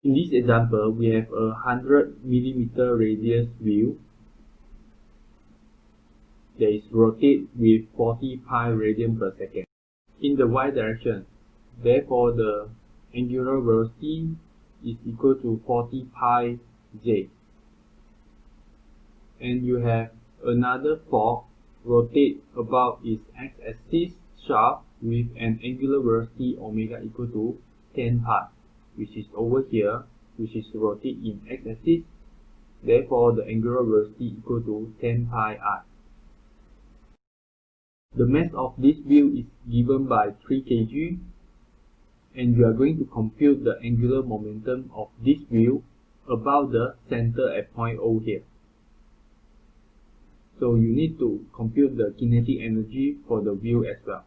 In this example, we have a 100 millimeter radius wheel that is rotated with 40 pi radian per second in the y direction. Therefore, the angular velocity is equal to 40 pi j. And you have another fork rotate about its x-axis shaft with an angular velocity omega equal to 10 pi, which is over here, which is rotated in x-axis. Therefore, the angular velocity equal to 10 pi I. The mass of this wheel is given by 3 kg, and you are going to compute the angular momentum of this wheel about the center at point O here. So you need to compute the kinetic energy for the wheel as well.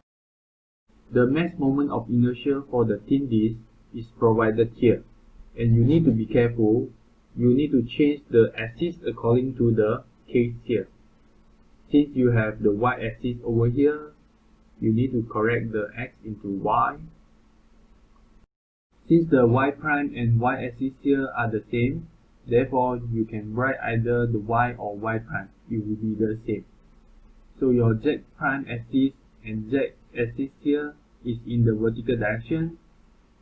The mass moment of inertia for the thin disc is provided here, and you need to be careful. You need to change the axis according to the case here. Since you have the y-axis over here, you need to correct the x into y. Since the y prime and y-axis here are the same, therefore you can write either the y or y prime. It will be the same. So your z prime axis and z axis here is in the vertical direction,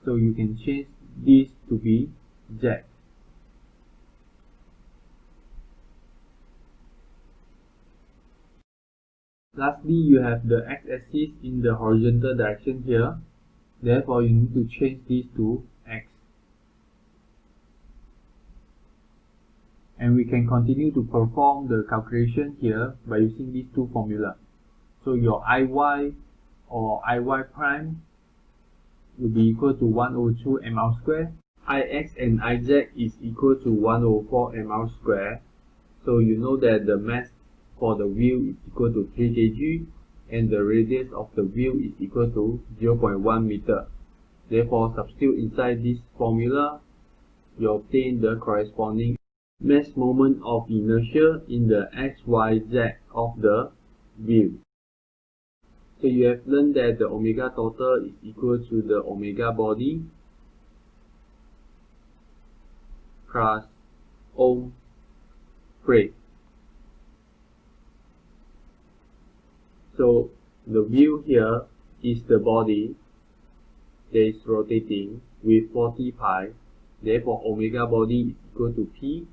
so you can change this to be z. Lastly, you have the x-axis in the horizontal direction here. Therefore, you need to change this to x. And we can continue to perform the calculation here by using these two formulas. So your Iy or Iy prime will be equal to 1 over 2 mr squared. Ix and Iz is equal to 1 over 4 mr squared. So you know that the mass for the wheel is equal to 3 kg and the radius of the wheel is equal to 0.1 meter. Therefore, substitute inside this formula, you obtain the corresponding mass moment of inertia in the x, y, z of the wheel. So you have learned that the omega total is equal to the omega body plus ohm frame. So the wheel here is the body that is rotating with 40 pi. Therefore, omega body is equal to P,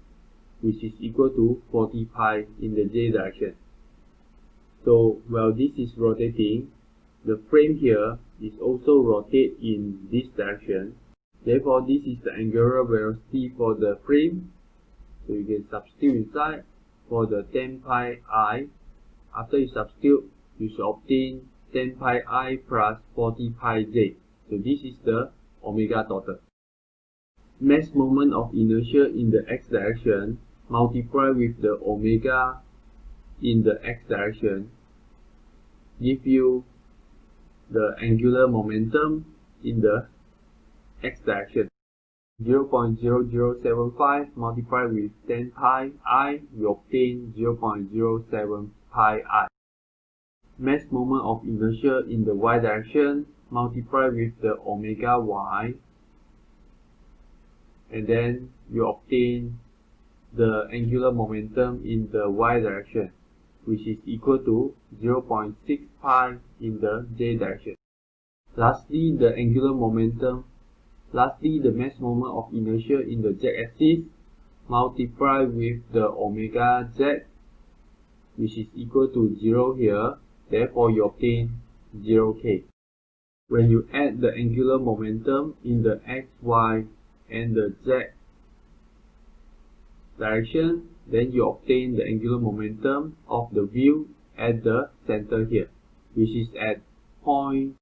which is equal to 40 pi in the j direction. So while this is rotating, the frame here is also rotate in this direction. Therefore, this is the angular velocity for the frame. So you can substitute inside for the 10 pi I. After you substitute, you should obtain 10 pi I plus 40 pi j. So this is the omega total. Mass moment of inertia in the x direction multiplied with the omega in the x direction give you the angular momentum in the x direction. 0.0075 multiplied with 10 pi I, you obtain 0.07 pi I. Mass moment of inertia in the y direction multiplied with the omega y, and then you obtain the angular momentum in the y direction, which is equal to 0.6 pi in the j direction. Lastly, the mass moment of inertia in the z-axis multiplied with the omega z, which is equal to 0 here. Therefore, you obtain 0k. When you add the angular momentum in the x, y, and the z direction, then you obtain the angular momentum of the wheel at the center here, which is at point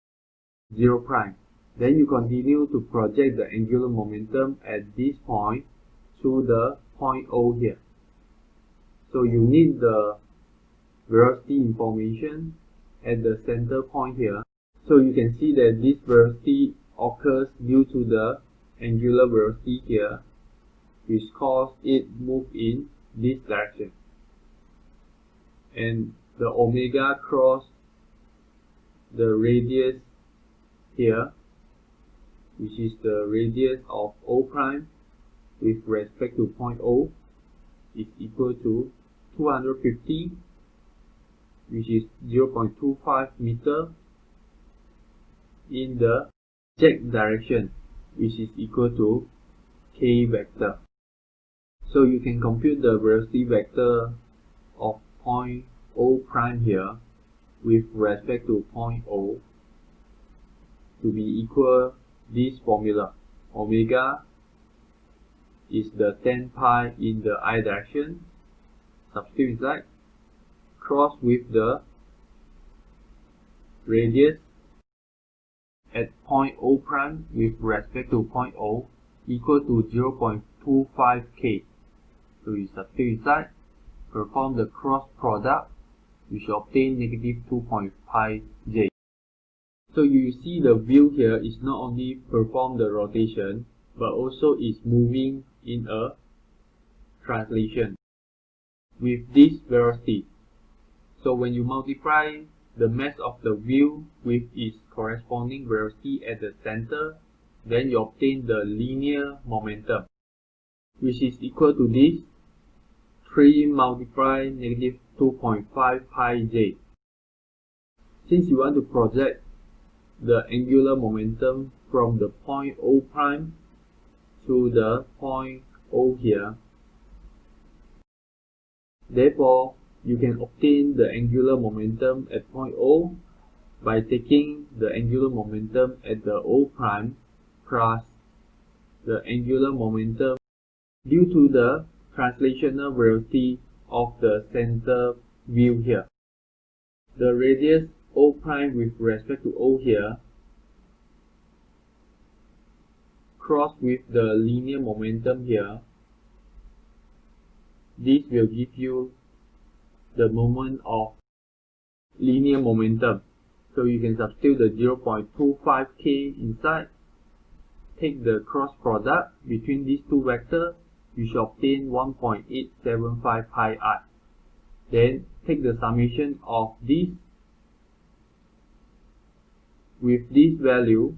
0 prime. Then you continue to project the angular momentum at this point to the point O here. So you need the velocity information at the center point here. So you can see that this velocity occurs due to the angular velocity here, which causes it move in this direction. And the omega cross the radius here, which is the radius of O prime, with respect to point O is equal to 250, which is 0.25 meter in the z direction, which is equal to k vector. So you can compute the velocity vector of point O prime here with respect to point O to be equal this formula. Omega is the 10 pi in the I direction, substitute inside, cross with the radius at point O prime with respect to point O equal to 0.25 k. So you substitute inside, perform the cross product, you should obtain negative 2.5 j. So you see the wheel here is not only perform the rotation, but also is moving in a translation with this velocity. So when you multiply the mass of the wheel with its corresponding velocity at the center, then you obtain the linear momentum, which is equal to this 3 multiply negative 2.5 pi j. Since you want to project the angular momentum from the point O prime to the point O here, therefore you can obtain the angular momentum at point O by taking the angular momentum at the O prime plus the angular momentum due to the translational velocity of the center wheel here. The radius O prime with respect to O here cross with the linear momentum here. This will give you the moment of linear momentum. So you can substitute the 0.25 k inside, take the cross product between these two vectors, you should obtain 1.875 pi I. Then take the summation of this with this value,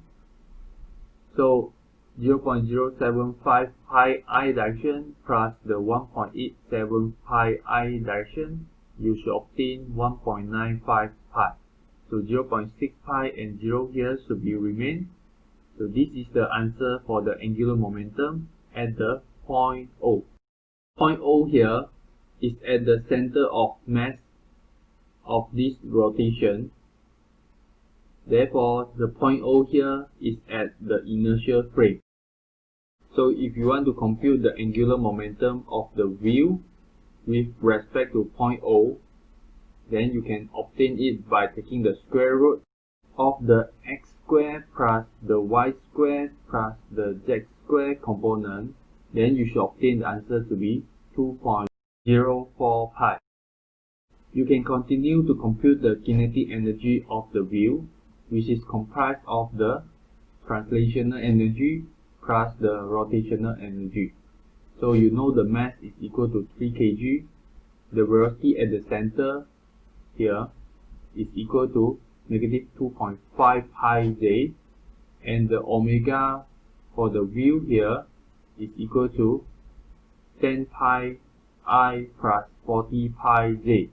so 0.075 pi I direction plus the 1.87 pi I direction, you should obtain 1.95 pi. So 0.6 pi and 0 here should be remain. So this is the answer for the angular momentum at the point O. Point O here is at the center of mass of this rotation. Therefore, the point O here is at the inertial frame. So if you want to compute the angular momentum of the wheel with respect to point O, then you can obtain it by taking the square root of the x squared plus the y squared plus the z squared component. Then you should obtain the answer to be 2.04 pi. You can continue to compute the kinetic energy of the wheel, which is comprised of the translational energy plus the rotational energy. So you know the mass is equal to 3 kg. The velocity at the center here is equal to negative 2.5 pi j, and the omega for the wheel here is equal to 10 pi I plus 40 pi j.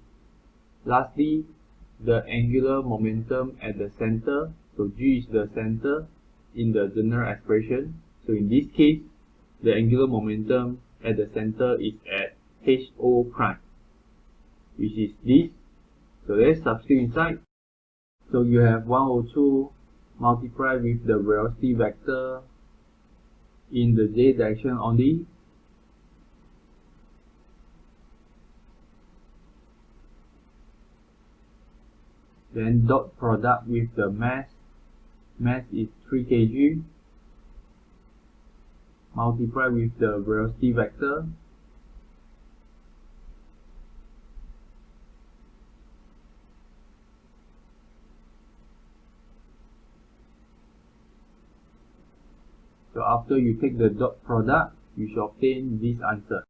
Lastly, the angular momentum at the center, so G is the center in the general expression. So in this case, the angular momentum at the center is at HO prime, which is this. So let's substitute inside. So you have 102 multiplied with the velocity vector in the z direction only. Then dot product with the mass. Mass is 3 kg. Multiply with the velocity vector. So after you take the dot product, you should obtain this answer.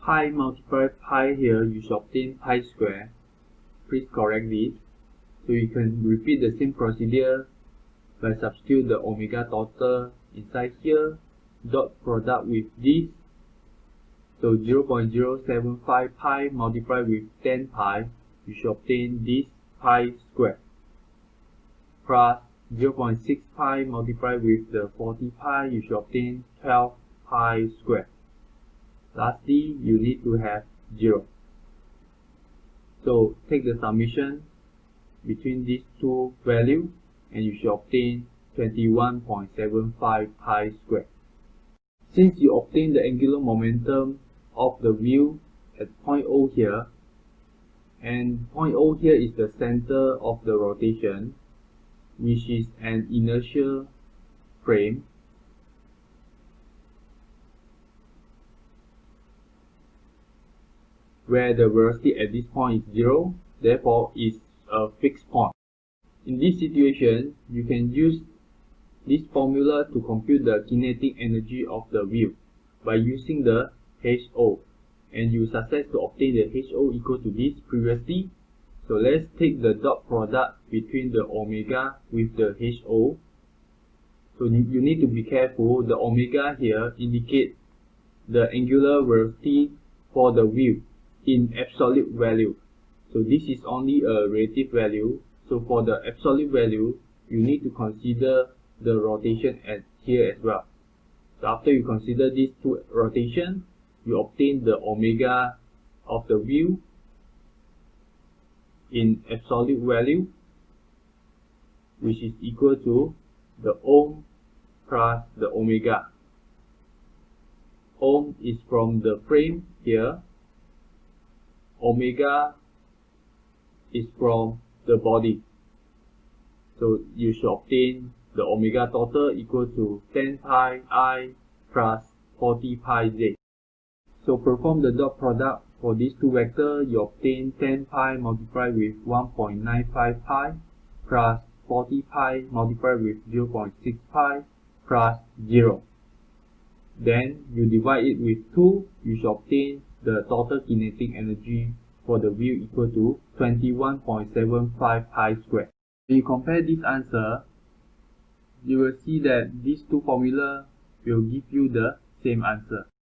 Pi multiplied pi here, you should obtain pi square. Please correct this. So you can repeat the same procedure by substitute the omega total inside here, dot product with this. So 0.075 pi multiplied with 10 pi, you should obtain this pi squared, plus 0.6 pi multiplied with the 40 pi, you should obtain 12 pi squared. Lastly, you need to have 0. So take the summation between these two values and you should obtain 21.75 pi squared. Since you obtain the angular momentum of the wheel at point O here, and point O here is the center of the rotation, which is an inertial frame, where the velocity at this point is 0, therefore is a fixed point. In this situation, you can use this formula to compute the kinetic energy of the wheel by using the HO, and you success to obtain the HO equal to this previously. So let's take the dot product between the omega with the HO. So you need to be careful. The omega here indicates the angular velocity for the wheel in absolute value. So this is only a relative value. So for the absolute value, you need to consider the rotation at here as well. So after you consider these two rotations, you obtain the omega of the wheel in absolute value, which is equal to the ohm plus the omega. Ohm is from the frame here, omega is from the body. So you should obtain the omega total equal to 10 pi I plus 40 pi Z. So perform the dot product for these two vectors. You obtain 10 pi multiplied with 1.95 pi plus 40 pi multiplied with 0.6 pi plus 0. Then you divide it with 2, you should obtain the total kinetic energy for the wheel equal to 21.75 pi squared. When you compare this answer, you will see that these two formulas will give you the same answer.